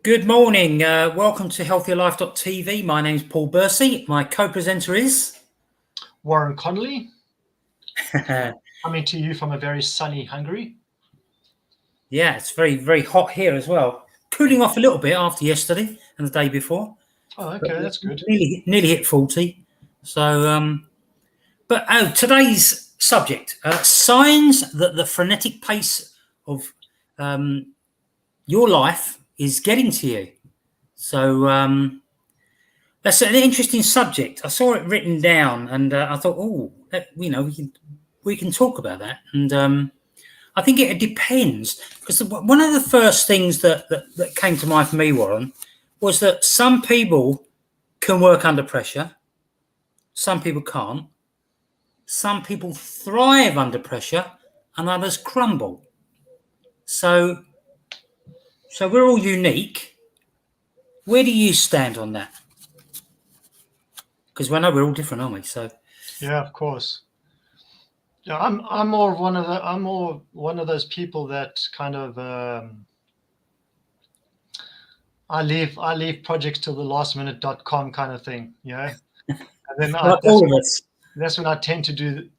Good morning. Welcome to healthierlife.tv. My name's Paul Bursey. My co-presenter is Warren Connolly, coming to you from a very sunny Hungary. Yeah, it's very, very hot here as well. Cooling off a little bit after yesterday and the day before. Oh, okay, that's good. Nearly hit 40. So, today's subject: signs that the frenetic pace of your life is getting to you. So, that's an interesting subject. I saw it written down, and I thought, we can talk about that. And I think it depends, because one of the first things that came to mind for me, Warren, was that some people can work under pressure, some people can't. Some people thrive under pressure, and others crumble. So we're all unique. Where do you stand on that? Because we know we're all different, aren't we? So yeah, of course. Yeah, I'm more one of those people that kind of I leave projects till the lastminute.com kind of thing, you know. And then all of us. That's when I tend to do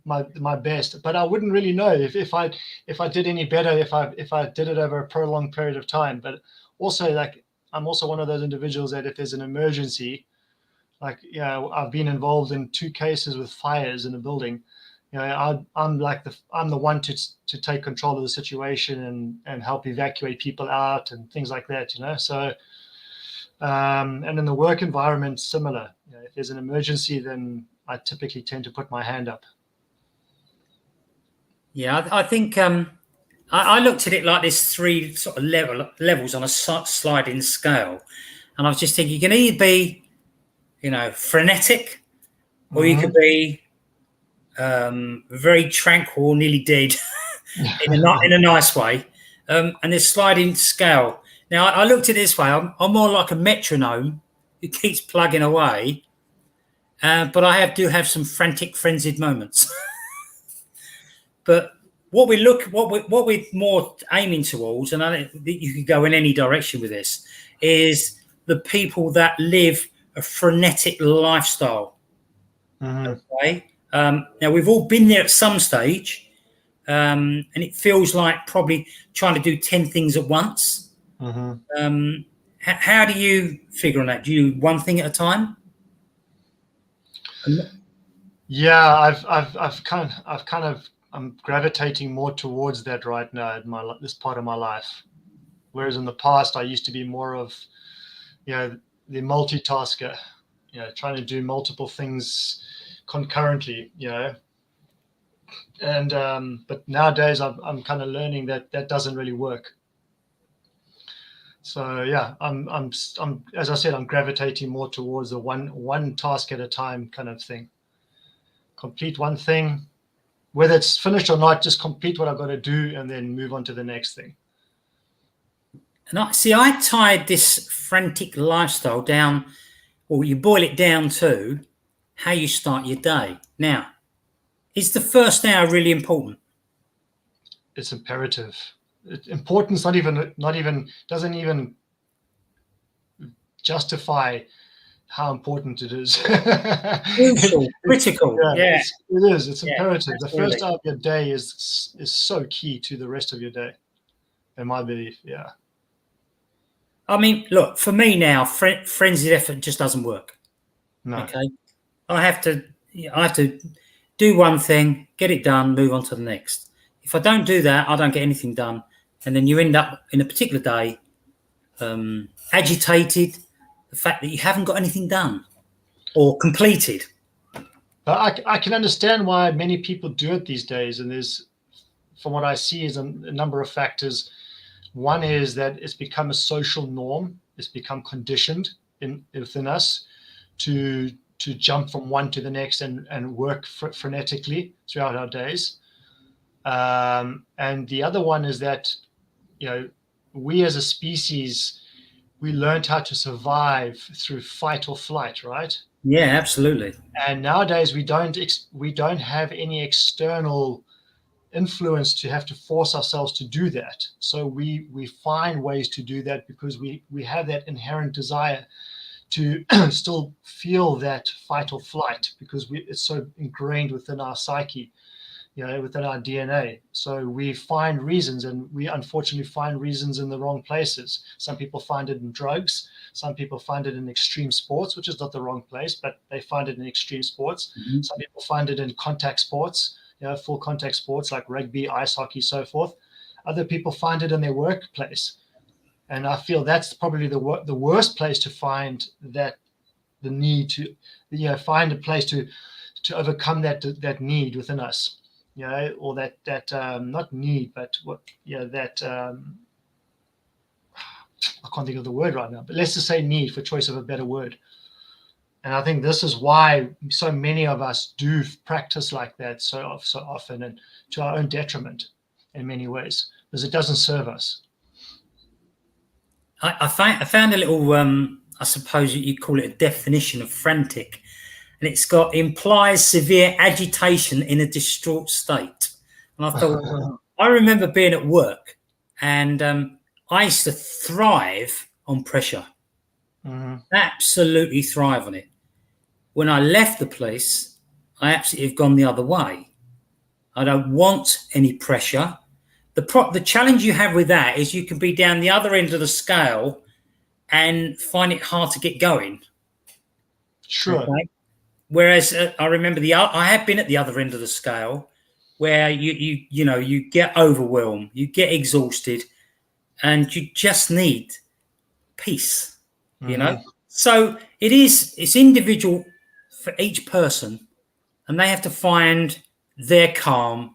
my best. But I wouldn't really know if I did any better if I did it over a prolonged period of time. But also, like, I'm also one of those individuals that if there's an emergency, like, I've been involved in 2 cases with fires in a building. I'm the one to take control of the situation and help evacuate people out and things like that. So. And in the work environment, similar. If there's an emergency, then I typically tend to put my hand up. Yeah, I think I looked at it like there's 3 sort of levels on a sliding scale, and I was just thinking you can either be, frenetic, or you could be very tranquil, nearly dead, in a nice way. And there's sliding scale. Now I looked at it this way: I'm more like a metronome who keeps plugging away, but I do have some frantic, frenzied moments. But what we're more aiming towards, and I think you could go in any direction with this, is the people that live a frenetic lifestyle. Okay. Now we've all been there at some stage, and it feels like probably trying to do 10 things at once. How do you figure on that? Do you do one thing at a time? Yeah, I'm gravitating more towards that right now in this part of my life. Whereas in the past, I used to be more of, the multitasker, trying to do multiple things concurrently, And but nowadays, I'm kind of learning that doesn't really work. So yeah, I'm as I said, I'm gravitating more towards the one task at a time kind of thing. Complete one thing, whether it's finished or not, just complete what I've got to do and then move on to the next thing. And I tied this frantic lifestyle down, or you boil it down to how you start your day. Now, is the first hour really important? It's imperative. Importance doesn't even justify how important it is. Crucial, critical. Yeah, it is. It's imperative. The first hour of your day is so key to the rest of your day, in my belief. Yeah. I mean, look, for me now, frenzied effort just doesn't work. No. Okay, I have to do one thing, get it done, move on to the next. If I don't do that, I don't get anything done, and then you end up in a particular day agitated, the fact that you haven't got anything done or completed. But I can understand why many people do it these days, and there's, from what I see, is a number of factors. One is that it's become a social norm. It's become conditioned within us to jump from one to the next and work frenetically throughout our days. And the other one is that, we as a species, we learned how to survive through fight or flight, right? Yeah, absolutely. And nowadays we don't have any external influenced to have to force ourselves to do that. So we find ways to do that because we have that inherent desire to still feel that fight or flight, because it's so ingrained within our psyche, within our DNA. So we find reasons, and we unfortunately find reasons in the wrong places. Some people find it in drugs. Some people find it in extreme sports, which is not the wrong place, but they find it in extreme sports. Mm-hmm. Some people find it in contact sports, full contact sports like rugby, ice hockey, so forth. Other people find it in their workplace. And I feel that's probably the worst place to find the need to, find a place to overcome that need within us, or that not need, but what, that I can't think of the word right now, but let's just say need, for choice of a better word. And I think this is why so many of us do practice like that so often, and to our own detriment in many ways, because it doesn't serve us. I found a little, I suppose you call it a definition of frantic, and it's got implies severe agitation in a distraught state. And I thought, I remember being at work, and I used to thrive on pressure. Mm-hmm. Absolutely thrive on it. When I left the place, I absolutely have gone the other way. I don't want any pressure. The challenge you have with that is you can be down the other end of the scale and find it hard to get going. Sure. Okay? Whereas I remember I have been at the other end of the scale, where you get overwhelmed, you get exhausted, and you just need peace. Mm-hmm. So it's individual for each person, and they have to find their calm,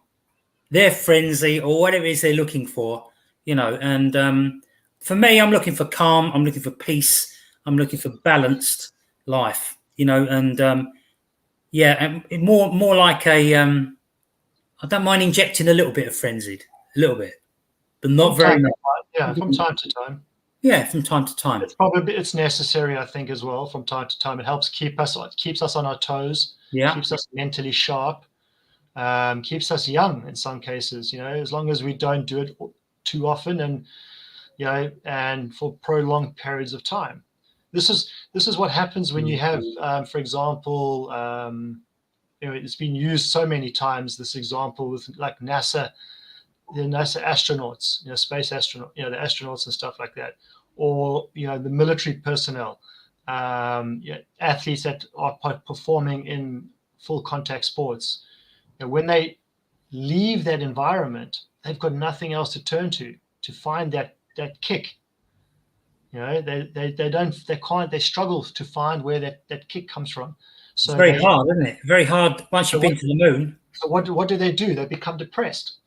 their frenzy, or whatever it is they're looking for. And for me, I'm looking for calm, I'm looking for peace, I'm looking for balanced life. And more like I don't mind injecting a little bit of frenzied, a little bit, but not very much. Yeah, from time to time. Yeah, from time to time. It's necessary, I think, as well. From time to time, it helps keeps us on our toes. Yeah, keeps us mentally sharp. Keeps us young in some cases. As long as we don't do it too often, and for prolonged periods of time. This is what happens when you have, for example, it's been used so many times. This example with like NASA. The NASA astronauts, space astronaut, the astronauts and stuff like that, or the military personnel, athletes that are performing in full contact sports. When they leave that environment, they've got nothing else to turn to find that kick. They struggle to find where that kick comes from. So it's very hard, isn't it? Very hard once you've been to the moon. So what do? They become depressed.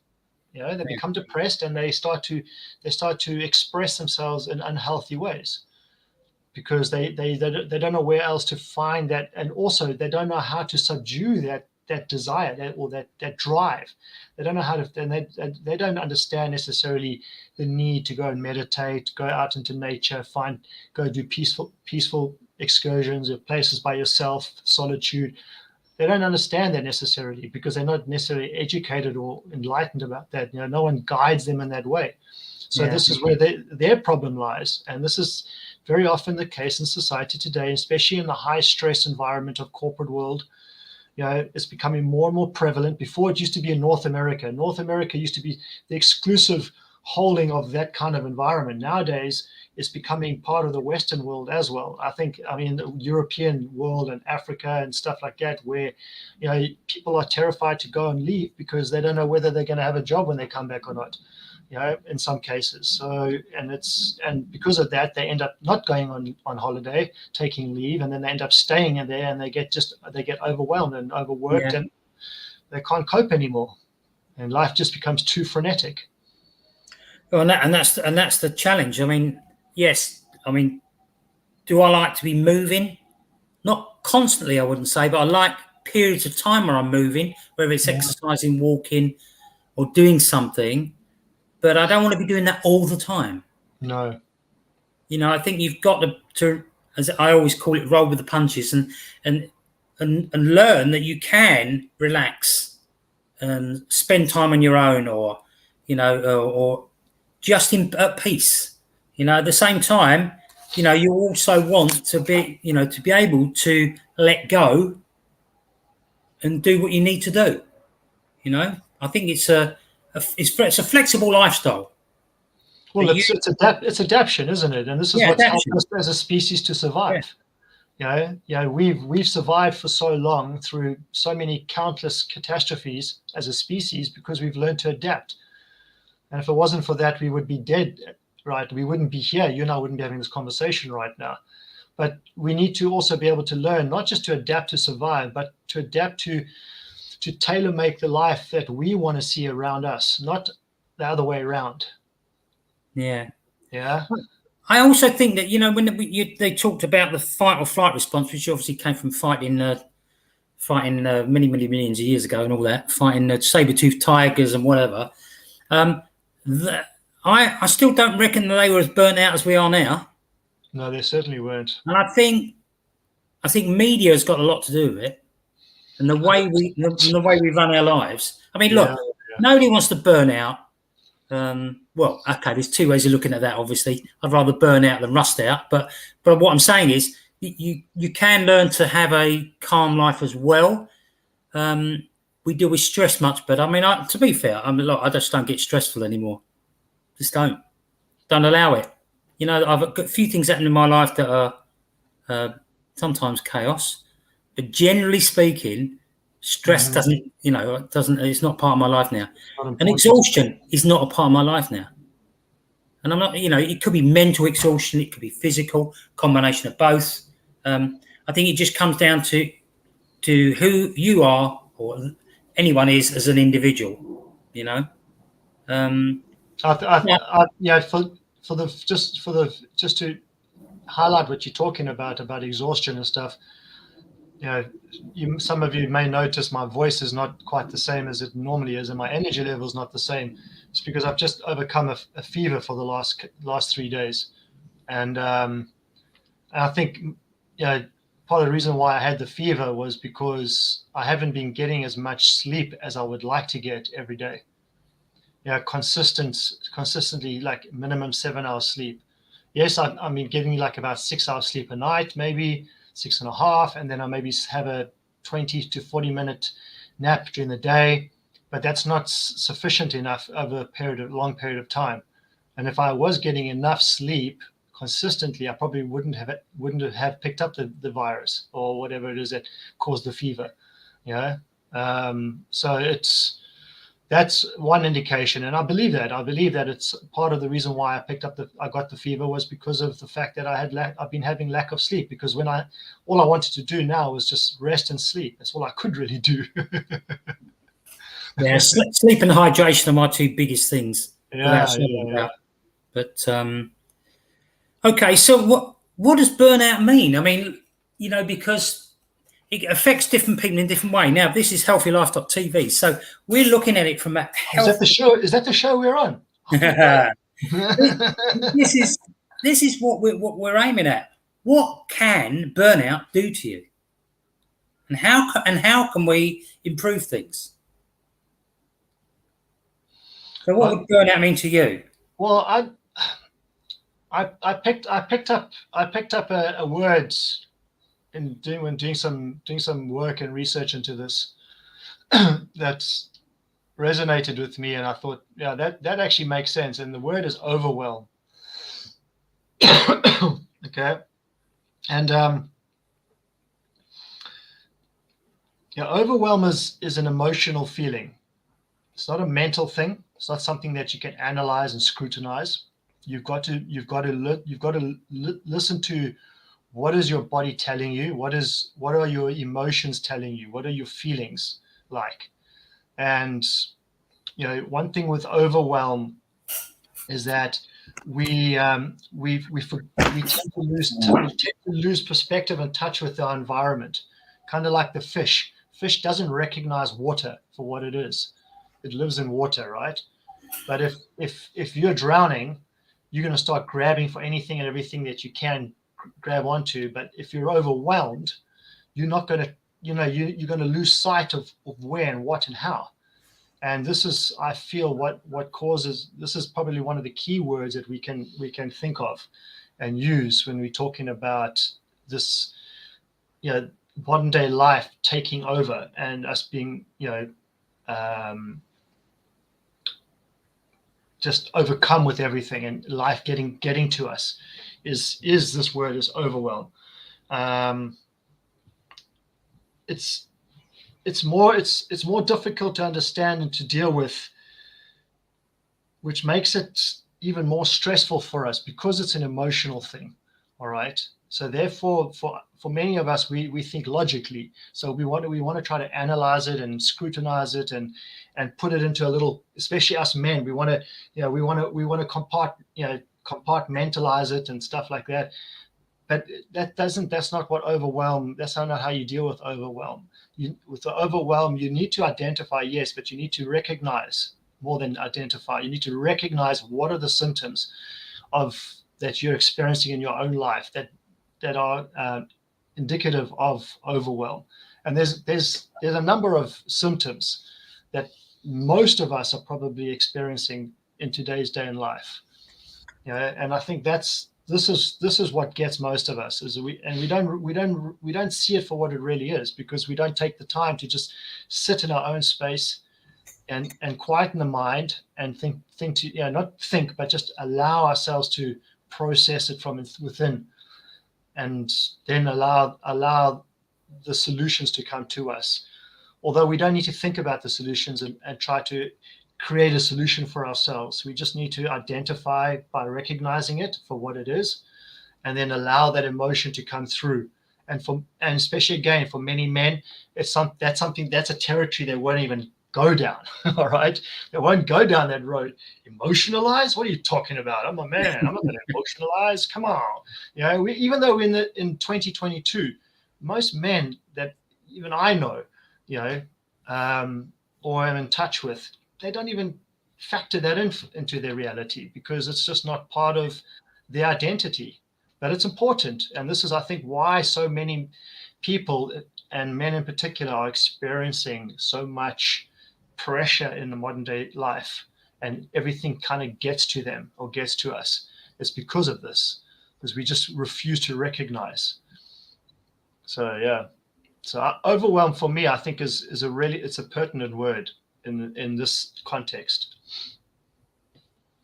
They become depressed, and they start to express themselves in unhealthy ways, because they don't know where else to find that, and also they don't know how to subdue that desire, that drive. They don't know how to, and they don't understand necessarily the need to go and meditate, go out into nature, go do peaceful excursions or places by yourself, solitude. They don't understand that necessarily, because they're not necessarily educated or enlightened about that. No one guides them in that way. So This is where their problem lies. And this is very often the case in society today, especially in the high stress environment of corporate world. It's becoming more and more prevalent. Before, it used to be in North America. North America used to be the exclusive holding of that kind of environment. Nowadays, it's becoming part of the Western world as well. The European world and Africa and stuff like that, where people are terrified to go and leave because they don't know whether they're going to have a job when they come back or not. In some cases. So, and because of that, they end up not going on holiday, taking leave, and then they end up staying in there, and they get overwhelmed and overworked, and they can't cope anymore, and life just becomes too frenetic. Well, and that's the challenge. Yes. Do I like to be moving? Not constantly, I wouldn't say, but I like periods of time where I'm moving, whether it's exercising, walking, or doing something. But I don't want to be doing that all the time. No. I think you've got to, as I always call it, roll with the punches and learn that you can relax spend time on your own, or or just at peace. At the same time, you also want to be to be able to let go and do what you need to do. I think it's a flexible lifestyle. Well, it's adaptation, isn't it? And this is Yeah, what's helped adaptation. us as a species to Yeah, survive. We've survived for so long through so many countless catastrophes as a species because we've learned to adapt. And if it wasn't for that, we would be dead, right? We wouldn't be here. You and I wouldn't be having this conversation right now. But we need to also be able to learn not just to adapt to survive, but to adapt to tailor make the life that we want to see around us, not the other way around. yeah. Yeah. I also think that when they talked about the fight or flight response, which obviously came from fighting many millions of years ago and all that, fighting saber-toothed tigers and whatever. Um, I still don't reckon that they were as burnt out as we are now. No, they certainly weren't. And I think media has got a lot to do with it, and the way we run our lives. I mean, look, nobody wants to burn out. Well, okay, there's two ways of looking at that. Obviously, I'd rather burn out than rust out. But what I'm saying is, you can learn to have a calm life as well. We deal with stress much better. I mean, to be fair, look, I just don't get stressful anymore. Just don't allow it. I've got a few things happening in my life that are sometimes chaos, but generally speaking, stress doesn't. It's not part of my life now. And exhaustion is not a part of my life now. And I'm not. It could be mental exhaustion, it could be physical, combination of both. I think it just comes down to who you are or anyone is as an individual. Just to highlight what you're talking about exhaustion and stuff. Some of you may notice my voice is not quite the same as it normally is, and my energy level is not the same. It's because I've just overcome a fever for the last 3 days, and I think part of the reason why I had the fever was because I haven't been getting as much sleep as I would like to get every day. Consistently, like minimum 7 hours sleep. Yes, I've been getting like about 6 hours sleep a night, maybe 6.5, and then I maybe have a 20 to 40-minute nap during the day, but that's not sufficient enough over a long period of time. And if I was getting enough sleep consistently, I probably wouldn't have picked up the virus or whatever it is that caused the fever. So that's one indication, and I believe that it's part of the reason why I got the fever was because of the fact that I've been having lack of sleep, because all I wanted to do now was just rest and sleep. That's all I could really do. Yeah, sleep and hydration are my two biggest things. Yeah. But okay, so what does burnout mean? I mean, because it affects different people in different way. Now, this is Healthy Life TV, so we're looking at it from a health. Is that the show we're on? This is what we're aiming at. What can burnout do to you, and how can we improve things? So, what would burnout mean to you? Well, I picked up a word when doing some work and research into this that resonated with me, and I thought, yeah, that actually makes sense. And the word is overwhelm. Okay, and overwhelm is an emotional feeling. It's not a mental thing. It's not something that you can analyze and scrutinize. You've got to listen to what is your body telling you? What are your emotions telling you? What are your feelings like? And one thing with overwhelm is that we tend to lose perspective and touch with our environment, kind of like the fish. Fish doesn't recognize water for what it is. It lives in water, right? But if you're drowning, you're going to start grabbing for anything and everything that you can grab onto. But if you're overwhelmed, you're not going to, you're going to lose sight of where and what and how. And this is, I feel, what causes, this is probably one of the key words that we can think of and use when we're talking about this, modern day life taking over and us being, just overcome with everything and life getting to us, is this word is overwhelm. It's more difficult to understand and to deal with, which makes it even more stressful for us because it's an emotional thing. All right. So therefore, for many of us, we think logically. So we want to try to analyze it and scrutinize it and put it into a little, especially us men, we want to compartmentalize it and stuff like that. But that's not what overwhelm, that's not how you deal with overwhelm. With the overwhelm, you need to identify, yes, but you need to recognize, more than identify, you need to recognize what are the symptoms that you're experiencing in your own life that are indicative of overwhelm. And there's a number of symptoms that most of us are probably experiencing in today's day in life. And I think this is what gets most of us, is we don't see it for what it really is, because we don't take the time to just sit in our own space and quieten the mind and not think, but just allow ourselves to process it from within, and then allow the solutions to come to us. Although we don't need to think about the solutions and try to create a solution for ourselves. We just need to identify by recognizing it for what it is, and then allow that emotion to come through. And especially again, for many men, that's a territory they won't even go down. All right. They won't go down that road. Emotionalize? What are you talking about? I'm a man. I'm not going to emotionalize. Come on. Even though we're in 2022, most men that even I know, or am in touch with, they don't even factor that into their reality, because it's just not part of their identity. But it's important. And this is, I think, why so many people, and men in particular, are experiencing so much pressure in the modern day life, and everything kind of gets to them or gets to us. It's because of this, because we just refuse to recognize. So, yeah. So overwhelm for me, I think, is it's a pertinent word in this context.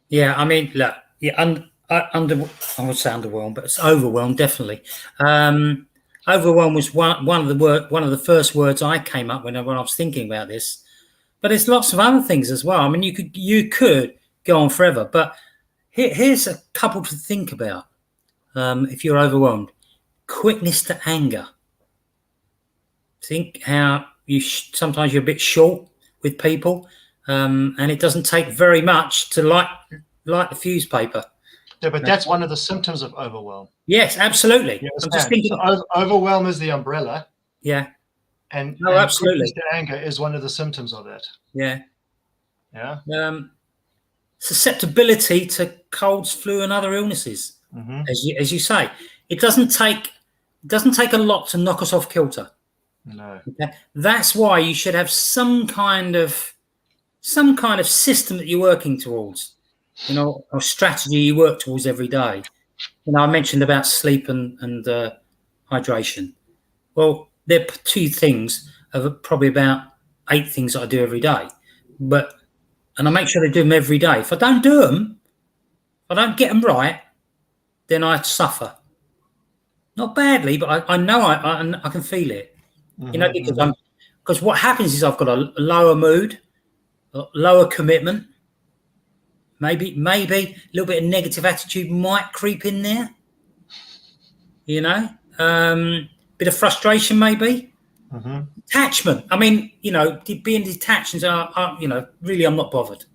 Yeah, I mean, look, yeah, I would say underwhelmed, but it's overwhelmed, definitely. Overwhelm was one of the first words I came up when I was thinking about this. But there's lots of other things as well. I mean, you could go on forever, but here's a couple to think about. If you're overwhelmed, quickness to anger. Think how sometimes you're a bit short with people, and it doesn't take very much to light the fuse paper. Yeah, but that's one of the symptoms of overwhelm. Yes, absolutely. I'm just thinking. So overwhelm is the umbrella. Yeah. And absolutely. quickness to anger is one of the symptoms of it. Yeah. Yeah. Susceptibility to colds, flu, and other illnesses, as you say. It doesn't take a lot to knock us off kilter. No. Okay? That's why you should have some kind of system that you're working towards, or strategy you work towards every day. I mentioned about sleep and hydration. Well, they're two things of probably about 8 things that I do every day, and I make sure they do them every day. If I don't do them, if I don't get them right, then I suffer. Not badly, but I know I can feel it. Because what happens is I've got a lower mood, a lower commitment. Maybe a little bit of negative attitude might creep in there. Bit of frustration, maybe. Detachment. I mean, being detached are really, I'm not bothered.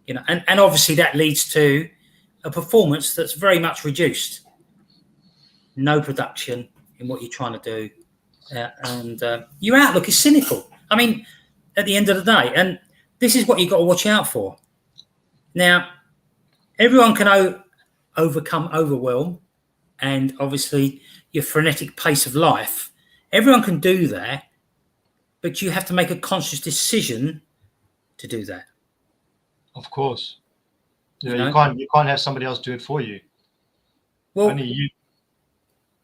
And obviously that leads to a performance that's very much reduced. No production in what you're trying to do, and your outlook is cynical. I mean, at the end of the day, and this is what you've got to watch out for. Now, everyone can overcome overwhelm, and obviously your frenetic pace of life. Everyone can do that but you have to make a conscious decision to do that. Of course. You You know? can't have somebody else do it for you. Well, Only you.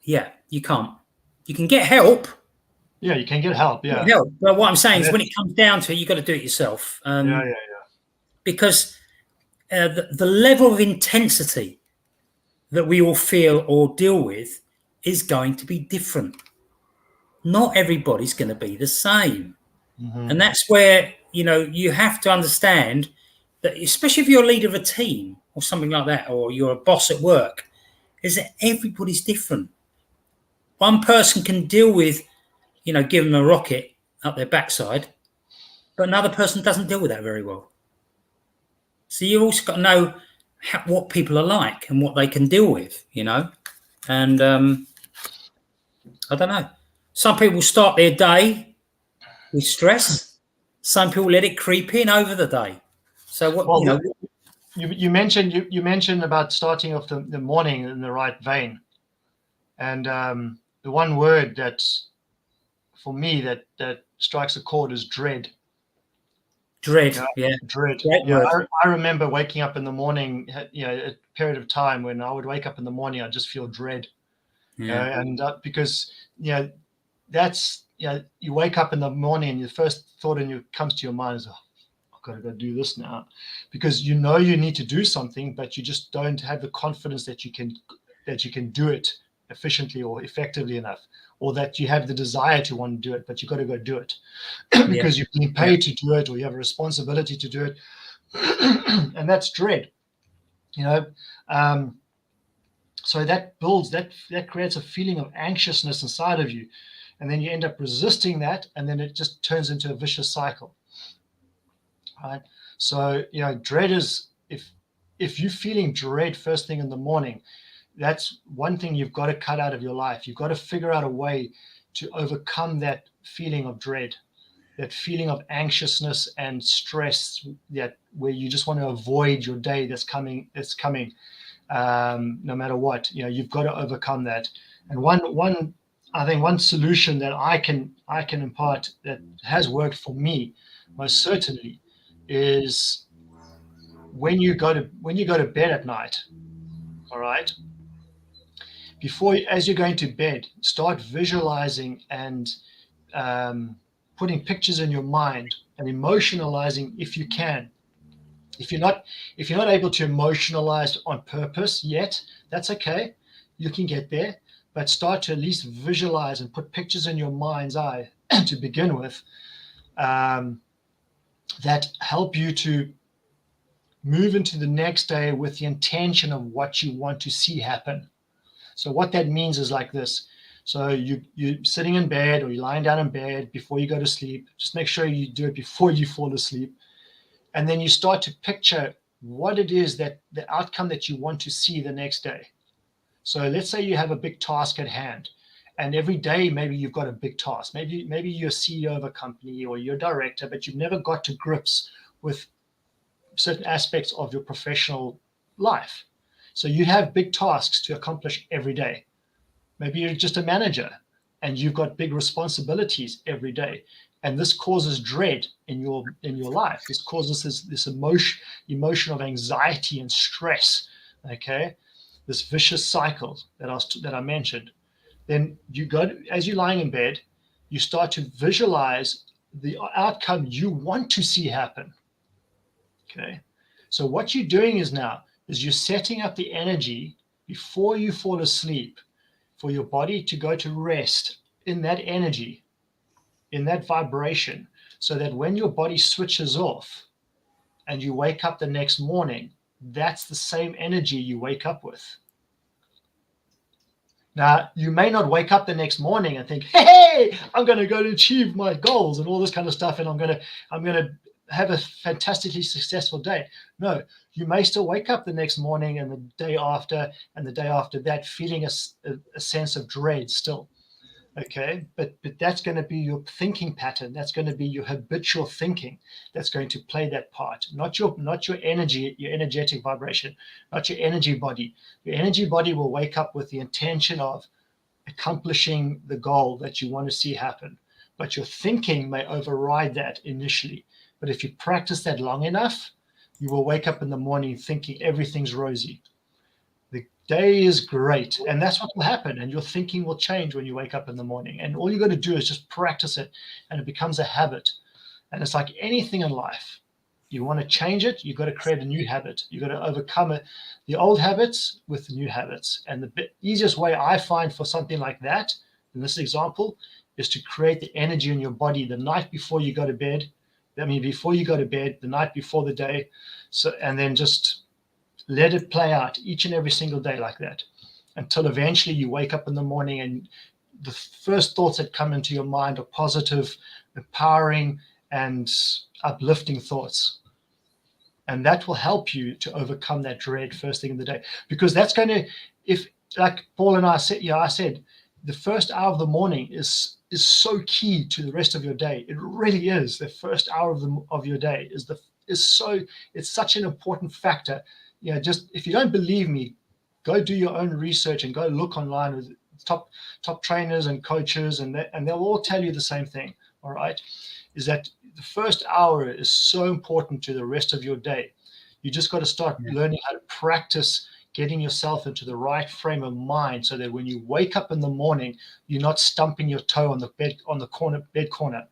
yeah, you can't. You can get help. Yeah, you can get help. Yeah. Get help. But what I'm saying And is, when it comes down to it, you've got to do it yourself. yeah. Because the level of intensity that we all feel or deal with is going to be different. Not everybody's going to be the same. Mm-hmm. And that's where, you have to understand that, especially if you're a leader of a team or something like that, or you're a boss at work, is that everybody's different. One person can deal with, give them a rocket up their backside, but another person doesn't deal with that very well. So you've also got to know what people are like and what they can deal with, And I don't know. Some people start their day with stress. Some people let it creep in over the day. So Well, you mentioned about starting off the morning in the right vein, and the one word that for me that strikes a chord is dread. dread, yeah, Dread. great Yeah, word. I remember waking up in the morning. A period of time when I would wake up in the morning, I just feel dread. Yeah, And because that's you wake up in the morning and the first thought comes to your mind is, oh, I've got to go do this now, because you need to do something, but you just don't have the confidence that you can do it efficiently or effectively enough, or that you have the desire to want to do it, but you've got to go do it yeah, because you've been yeah, paid to do it, or you have a responsibility to do it. And that's dread. So that creates a feeling of anxiousness inside of you, and then you end up resisting that, and then it just turns into a vicious cycle, right? So dread is, if you're feeling dread first thing in the morning, that's one thing you've got to cut out of your life. You've got to figure out a way to overcome that feeling of dread, that feeling of anxiousness and stress, that where you just want to avoid your day that's coming, no matter what. You've got to overcome that. And I think one solution that I can impart that has worked for me most certainly is when you go to bed at night. All right, as you're going to bed, start visualizing and putting pictures in your mind and emotionalizing if you can. If you're not able to emotionalize on purpose yet, that's okay. You can get there, but start to at least visualize and put pictures in your mind's eye to begin with, that help you to move into the next day with the intention of what you want to see happen. So what that means is like this. So you're sitting in bed, or you're lying down in bed before you go to sleep. Just make sure you do it before you fall asleep. And then you start to picture what it is, that the outcome that you want to see the next day. So let's say you have a big task at hand, and every day maybe you've got a big task. Maybe you're CEO of a company, or you're a director, but you've never got to grips with certain aspects of your professional life. So you have big tasks to accomplish every day. Maybe you're just a manager and you've got big responsibilities every day. And this causes dread in your life. This causes this emotion of anxiety and stress. Okay, this vicious cycle that I mentioned. Then as you're lying in bed, you start to visualize the outcome you want to see happen. Okay, so what you're doing is you're setting up the energy before you fall asleep for your body to go to rest in that energy, in that vibration, so that when your body switches off and you wake up the next morning, that's the same energy you wake up with. Now, you may not wake up the next morning and think, hey, I'm going to go to achieve my goals and all this kind of stuff, and I'm going to have a fantastically successful day. No, you may still wake up the next morning and the day after and the day after that feeling a sense of dread still. Okay, but that's going to be your thinking pattern. That's going to be your habitual thinking. That's going to play that part. Not your energy, your energetic vibration, not your energy body. Your energy body will wake up with the intention of accomplishing the goal that you want to see happen. but your thinking may override that initially. But if you practice that long enough, you will wake up in the morning thinking everything's rosy. The day is great, and that's what will happen. And your thinking will change when you wake up in the morning. And all you got to do is just practice it, and it becomes a habit. And it's like anything in life. You want to change it, you've got to create a new habit. You've got to overcome it, the old habits with the new habits. And the easiest way I find for something like that, in this example, is to create the energy in your body the night before you go to bed. I mean, before you go to bed, the night before the day. So, and then just let it play out each and every single day like that, until eventually you wake up in the morning and the first thoughts that come into your mind are positive, empowering, and uplifting thoughts. And that will help you to overcome that dread first thing in the day, because that's going to, if like Paul and I said, I said the first hour of the morning is so key to the rest of your day. It really is. The first hour of your day it's such an important factor. Just if you don't believe me, go do your own research and go look online with top trainers and coaches, and they'll all tell you the same thing. All right, is that the first hour is so important to the rest of your day. You just got to start learning how to practice getting yourself into the right frame of mind, so that when you wake up in the morning, you're not stumping your toe on the bed corner.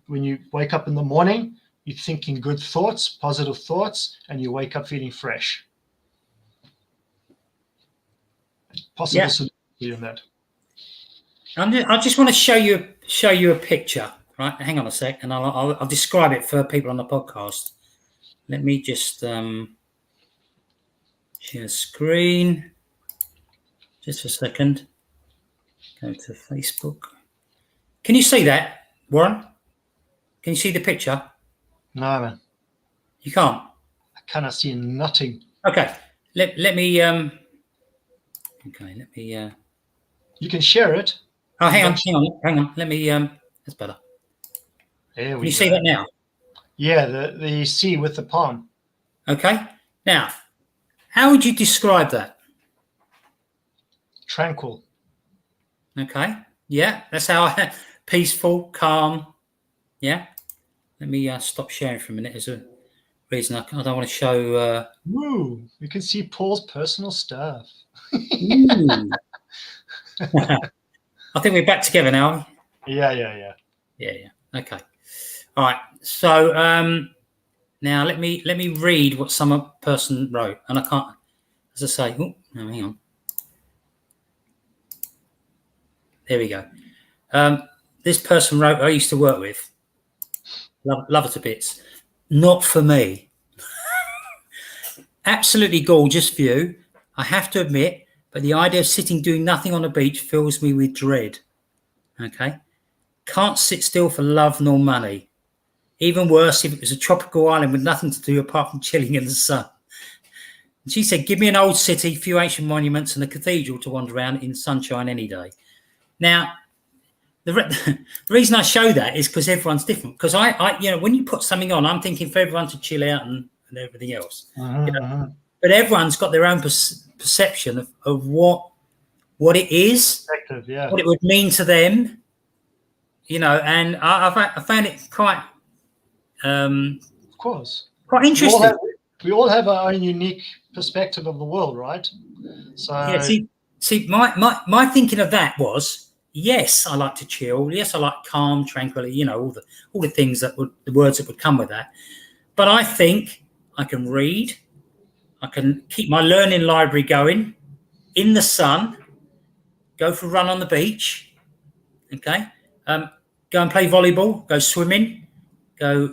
When you wake up in the morning, you're thinking good thoughts, positive thoughts, and you wake up feeling fresh. Possible solution in that. I just want to show you a picture, right? Hang on a sec, and I'll describe it for people on the podcast. Let me just share screen. Just a second. Go to Facebook. Can you see that, Warren? Can you see the picture? No, man. You can't? I cannot see nothing. Okay. Let me You can share it. Oh, hang on. Let me that's better. There we go. Can you see that now? Yeah, the C with the palm. Okay. Now, how would you describe that? Tranquil. Okay. Yeah, that's how peaceful, calm. Yeah. Let me stop sharing for a minute. There's a reason I don't want to show. Woo! You can see Paul's personal stuff. I think we're back together now. Yeah. Okay. All right. So now let me read what some person wrote, and I can't, as I say. Oh, no, hang on. There we go. This person wrote, I used to work with. Love it to bits. Not for me. Absolutely gorgeous view, I have to admit, but the idea of sitting doing nothing on the beach fills me with dread. Okay. Can't sit still for love nor money. Even worse if it was a tropical island with nothing to do apart from chilling in the sun. And she said, give me an old city, few ancient monuments and a cathedral to wander around in sunshine any day. Now, the reason I show that is because everyone's different. Because I when you put something on, I'm thinking for everyone to chill out and everything else. But everyone's got their own perception of what it is, what it would mean to them, and I found it quite, of course, quite interesting. We all have our own unique perspective of the world, right? So yeah, see, my thinking of that was, yes, I like to chill. Yes, I like calm, tranquility. All the things the words that would come with that. But I think I can read. I can keep my learning library going in the sun. Go for a run on the beach. Okay. Go and play volleyball. Go swimming. Go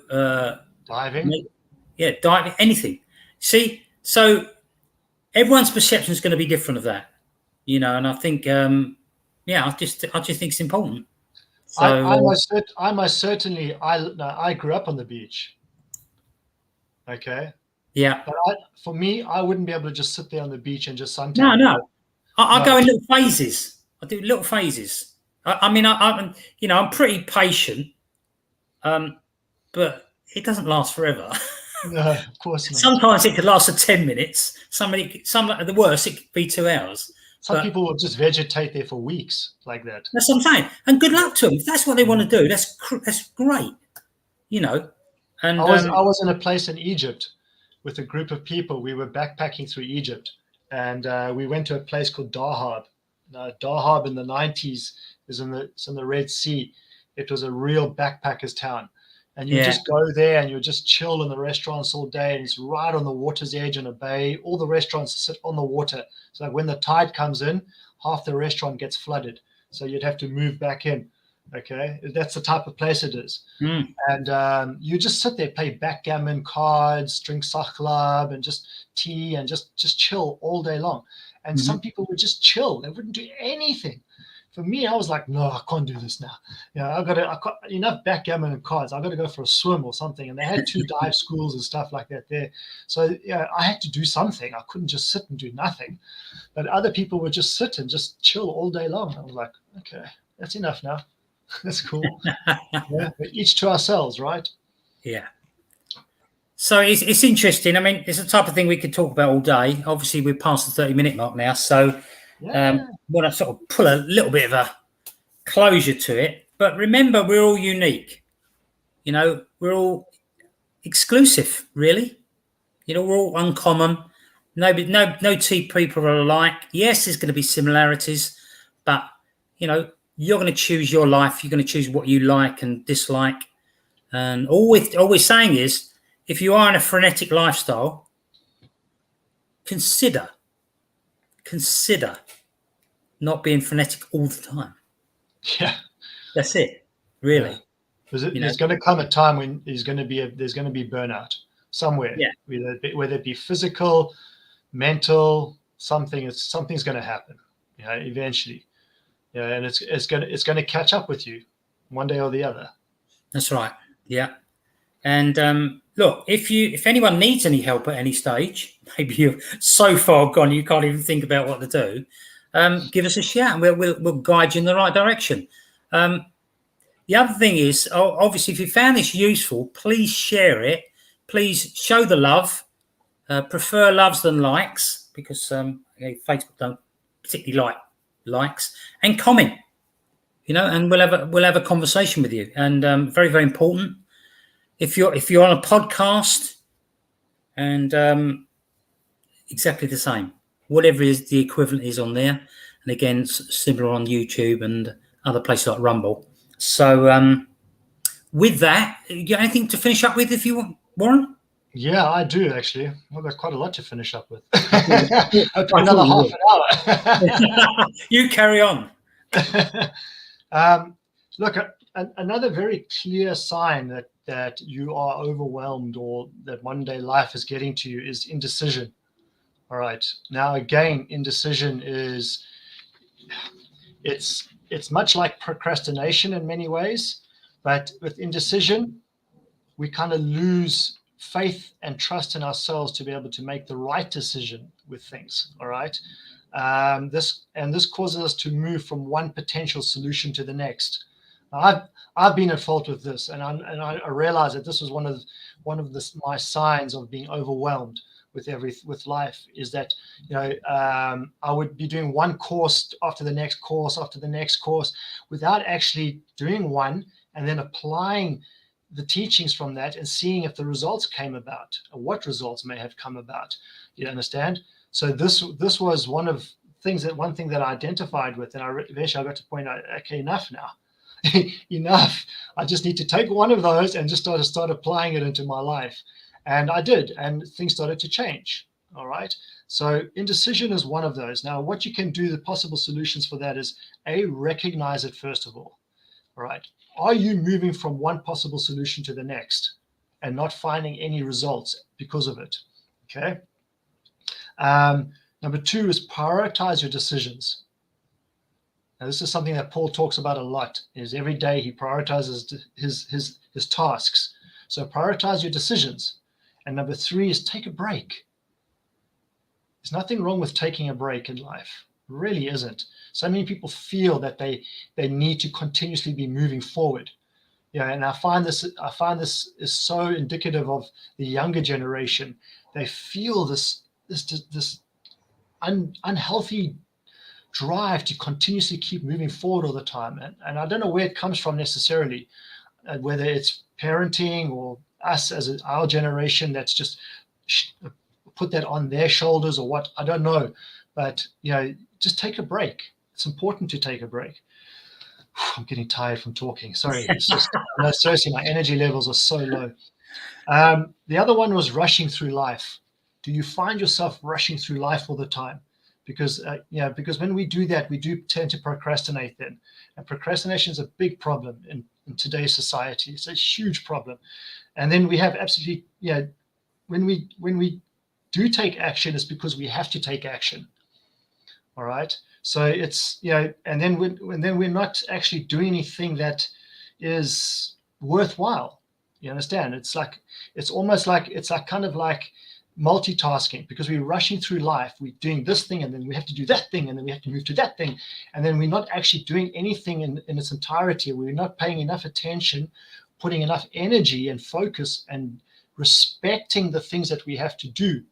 diving. Yeah, diving. Anything. See, so everyone's perception is going to be different of that. And I think. I just think it's important. So I most certainly I grew up on the beach. Okay. Yeah. But for me, I wouldn't be able to just sit there on the beach and just suntan. No. I go in little phases. I do little phases. I'm pretty patient, but it doesn't last forever. No, of course not. Sometimes it could last for 10 minutes. Some at the worst, it could be 2 hours. Some people will just vegetate there for weeks like that. That's what I'm saying. And good luck to them. If that's what they want to do, that's great. And I was in a place in Egypt with a group of people. We were backpacking through Egypt, and we went to a place called Dahab. Dahab in the 90s it's in the Red Sea. It was a real backpackers town. And you just go there and you just chill in the restaurants all day. And it's right on the water's edge in a bay. All the restaurants sit on the water. So when the tide comes in, half the restaurant gets flooded. So you'd have to move back in. Okay. That's the type of place it is. And you just sit there, play backgammon, cards, drink sakhlab and just tea and just chill all day long. And some people would just chill. They wouldn't do anything. For me, I was like, no, I can't do this now. I got enough backgammon and cards. I got to go for a swim or something. And they had 2 dive schools and stuff like that there. So I had to do something. I couldn't just sit and do nothing. But other people would just sit and just chill all day long. I was like, okay, that's enough now. That's cool. But each to ourselves, right? Yeah. So it's interesting. I mean, it's the type of thing we could talk about all day. Obviously, we're past the 30-minute mark now. So want to sort of pull a little bit of a closure to it. But remember, we're all unique. We're all exclusive, really. We're all uncommon. No two people are alike. Yes, there's going to be similarities, but you're going to choose your life. You're going to choose what you like and dislike. And all we're saying is, if you are in a frenetic lifestyle, consider not being frenetic all the time. Yeah, that's it. Really, there's going to come a time when there's going to be burnout somewhere. Yeah, whether it be physical, mental, something's going to happen. Eventually. And it's going to catch up with you one day or the other. That's right. Yeah. And look, if anyone needs any help at any stage, maybe you're so far gone you can't even think about what to do, give us a shout and we'll guide you in the right direction. The other thing is, obviously, if you found this useful, please share it. Please show the love. Prefer loves than likes, because Facebook don't particularly like likes, and comment. And we'll have a conversation with you. And very, very important. If you're on a podcast, and exactly the same, whatever is the equivalent is on there, and again similar on YouTube and other places like Rumble. So with that, you got anything to finish up with if you want, Warren? Yeah, I do actually. I've got quite a lot to finish up with. Another half an hour. You carry on. Look, another very clear sign that you are overwhelmed or that one day life is getting to you is indecision. All right. Now, again, indecision it's much like procrastination in many ways, but with indecision, we kind of lose faith and trust in ourselves to be able to make the right decision with things. All right. This causes us to move from one potential solution to the next. I've been at fault with this, and I realized that this was one of my signs of being overwhelmed with life, is that I would be doing one course after the next course after the next course without actually doing one and then applying the teachings from that and seeing if the results came about or what results may have come about. You understand? So this was one thing that I identified with, and eventually I got to point out, okay, enough now. Enough. I just need to take one of those and just start applying it into my life. And I did, and things started to change. All right. So indecision is one of those. Now, what you can do, the possible solutions for that is recognize it first of all. All right. Are you moving from one possible solution to the next and not finding any results because of it? Okay. Number 2 is prioritize your decisions. Now, this is something that Paul talks about a lot. Is every day he prioritizes his tasks. So prioritize your decisions. And number 3 is take a break. There's nothing wrong with taking a break in life. It really isn't. So many people feel that they need to continuously be moving forward. And I find this is so indicative of the younger generation. They feel this unhealthy drive to continuously keep moving forward all the time. And I don't know where it comes from necessarily, whether it's parenting or us as our generation that's just put that on their shoulders or what, I don't know. But, just take a break. It's important to take a break. I'm getting tired from talking. Sorry. It's just, no, seriously, my energy levels are so low. The other one was rushing through life. Do you find yourself rushing through life all the time? Because when we do that, we do tend to procrastinate then. And procrastination is a big problem in today's society. It's a huge problem. And then we have absolutely, when we do take action, it's because we have to take action. All right. So it's, and then we're not actually doing anything that is worthwhile. You understand? It's kind of like multitasking, because we're rushing through life. We're doing this thing, and then we have to do that thing, and then we have to move to that thing. And then we're not actually doing anything in its entirety. We're not paying enough attention, putting enough energy and focus and respecting the things that we have to do.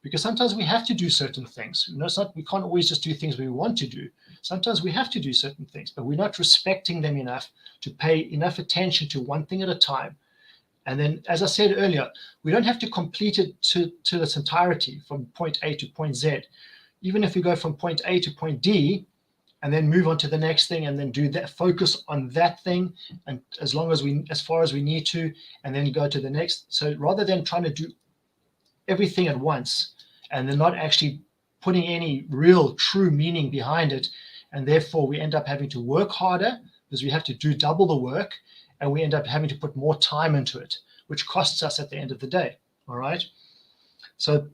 Because sometimes we have to do certain things. We can't always just do things we want to do. Sometimes we have to do certain things, but we're not respecting them enough to pay enough attention to one thing at a time. And then, as I said earlier, we don't have to complete it to its entirety from point A to point Z. Even if we go from point A to point D and then move on to the next thing and then do that, focus on that thing, and as far as we need to, and then go to the next. So rather than trying to do everything at once and then not actually putting any real true meaning behind it, and therefore we end up having to work harder because we have to do double the work, and we end up having to put more time into it, which costs us at the end of the day. All right. So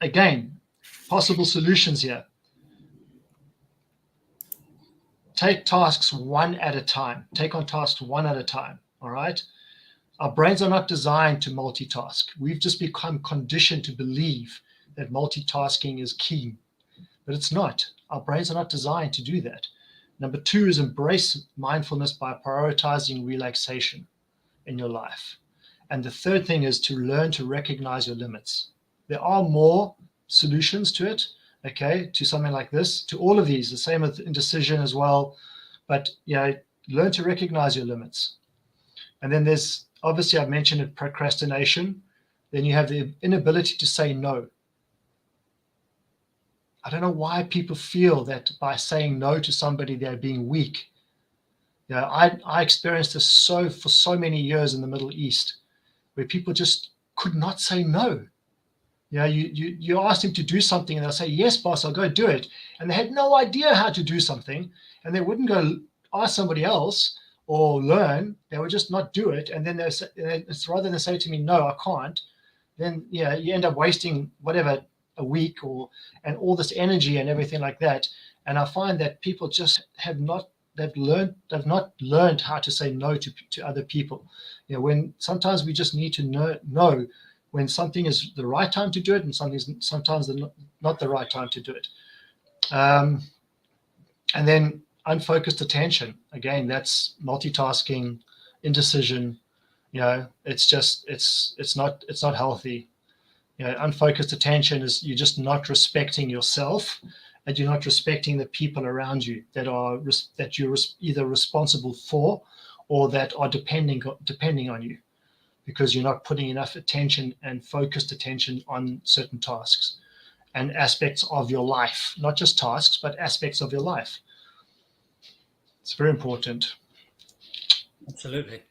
again, possible solutions here. Take tasks one at a time. Take on tasks one at a time. All right. Our brains are not designed to multitask. We've just become conditioned to believe that multitasking is key, but it's not. Our brains are not designed to do that. Number 2 is embrace mindfulness by prioritizing relaxation in your life. And the third thing is to learn to recognize your limits. There are more solutions to it, okay, to something like this, to all of these, the same with indecision as well. But learn to recognize your limits. And then there's, obviously, I've mentioned it, procrastination. Then you have the inability to say no. I don't know why people feel that by saying no to somebody, they're being weak. I experienced this for so many years in the Middle East, where people just could not say no. You asked him to do something, and they'll say, "Yes, boss, I'll go do it." And they had no idea how to do something, and they wouldn't go ask somebody else or learn. They would just not do it. And then it's rather than say to me, "No, I can't," then you end up wasting whatever, a week and all this energy and everything like that. And I find that people just have not learned how to say no to other people. When sometimes we just need to know when something is the right time to do it and sometimes not the right time to do it. And then unfocused attention. Again, that's multitasking, indecision. It's not healthy. Unfocused attention is you're just not respecting yourself, and you're not respecting the people around you that you're either responsible for or that are depending on you, because you're not putting enough attention and focused attention on certain tasks and aspects of your life, not just tasks, but aspects of your life. It's very important. Absolutely.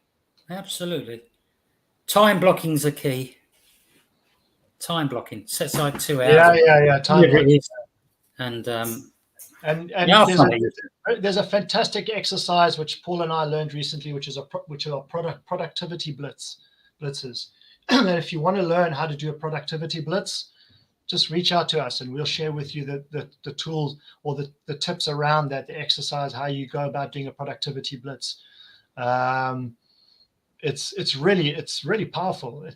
Time blocking is a key. Time blocking. Set aside 2 hours. Yeah. Time blocking. And there's a fantastic exercise which Paul and I learned recently, which are productivity blitzes. And if you want to learn how to do a productivity blitz, just reach out to us and we'll share with you the tools or the tips around that, the exercise, how you go about doing a productivity blitz. It's really powerful.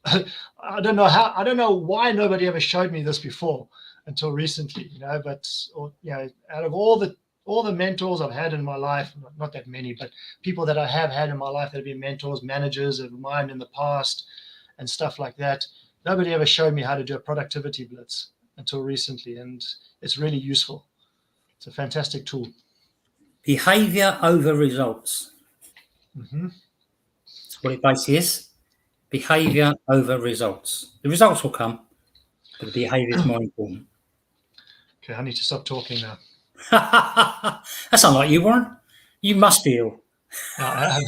I don't know why nobody ever showed me this before until recently, but out of all the mentors I've had in my life, not that many, but people that I have had in my life that have been mentors, managers of mine in the past and stuff like that, nobody ever showed me how to do a productivity blitz until recently, and it's really useful. It's a fantastic tool. Behavior over results. That's what it basically is. Behavior over results. The results will come, but the behavior is more important. Okay, I need to stop talking now. That's unlike you, Warren. You must be ill. I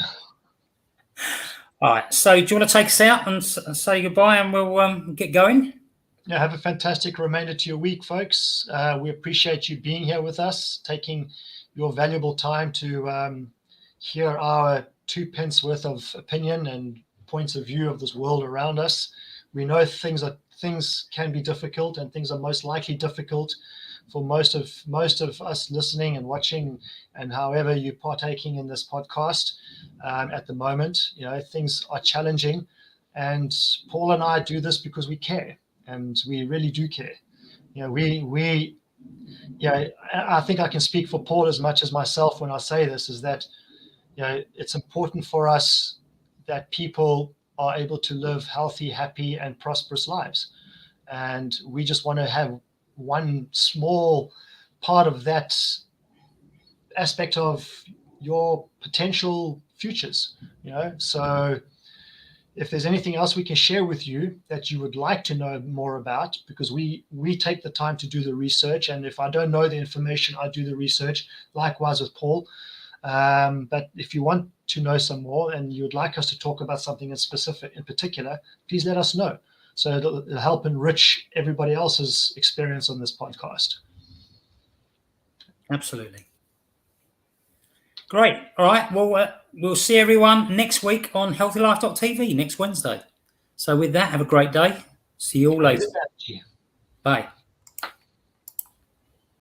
All right. So, do you want to take us out and say goodbye, and we'll get going? Yeah, have a fantastic remainder to your week, folks. We appreciate you being here with us, taking your valuable time to hear our 2 pence worth of opinion and points of view of this world around us. We know things can be difficult, and things are most likely difficult for most of us listening and watching, and however you're partaking in this podcast at the moment. Things are challenging, and Paul and I do this because we care, and we really do care. I think I can speak for Paul as much as myself when I say this, is that it's important for us that people are able to live healthy, happy, and prosperous lives, and we just want to have one small part of that aspect of your potential futures. So if there's anything else we can share with you that you would like to know more about, because we take the time to do the research, and if I don't know the information, I do the research, likewise with Paul. But if you want to know some more and you would like us to talk about something in particular, please let us know, so it'll help enrich everybody else's experience on this podcast. Absolutely. Great. All right. Well, we'll see everyone next week on healthylife.tv next Wednesday. So with that, have a great day. See you all later. Bye.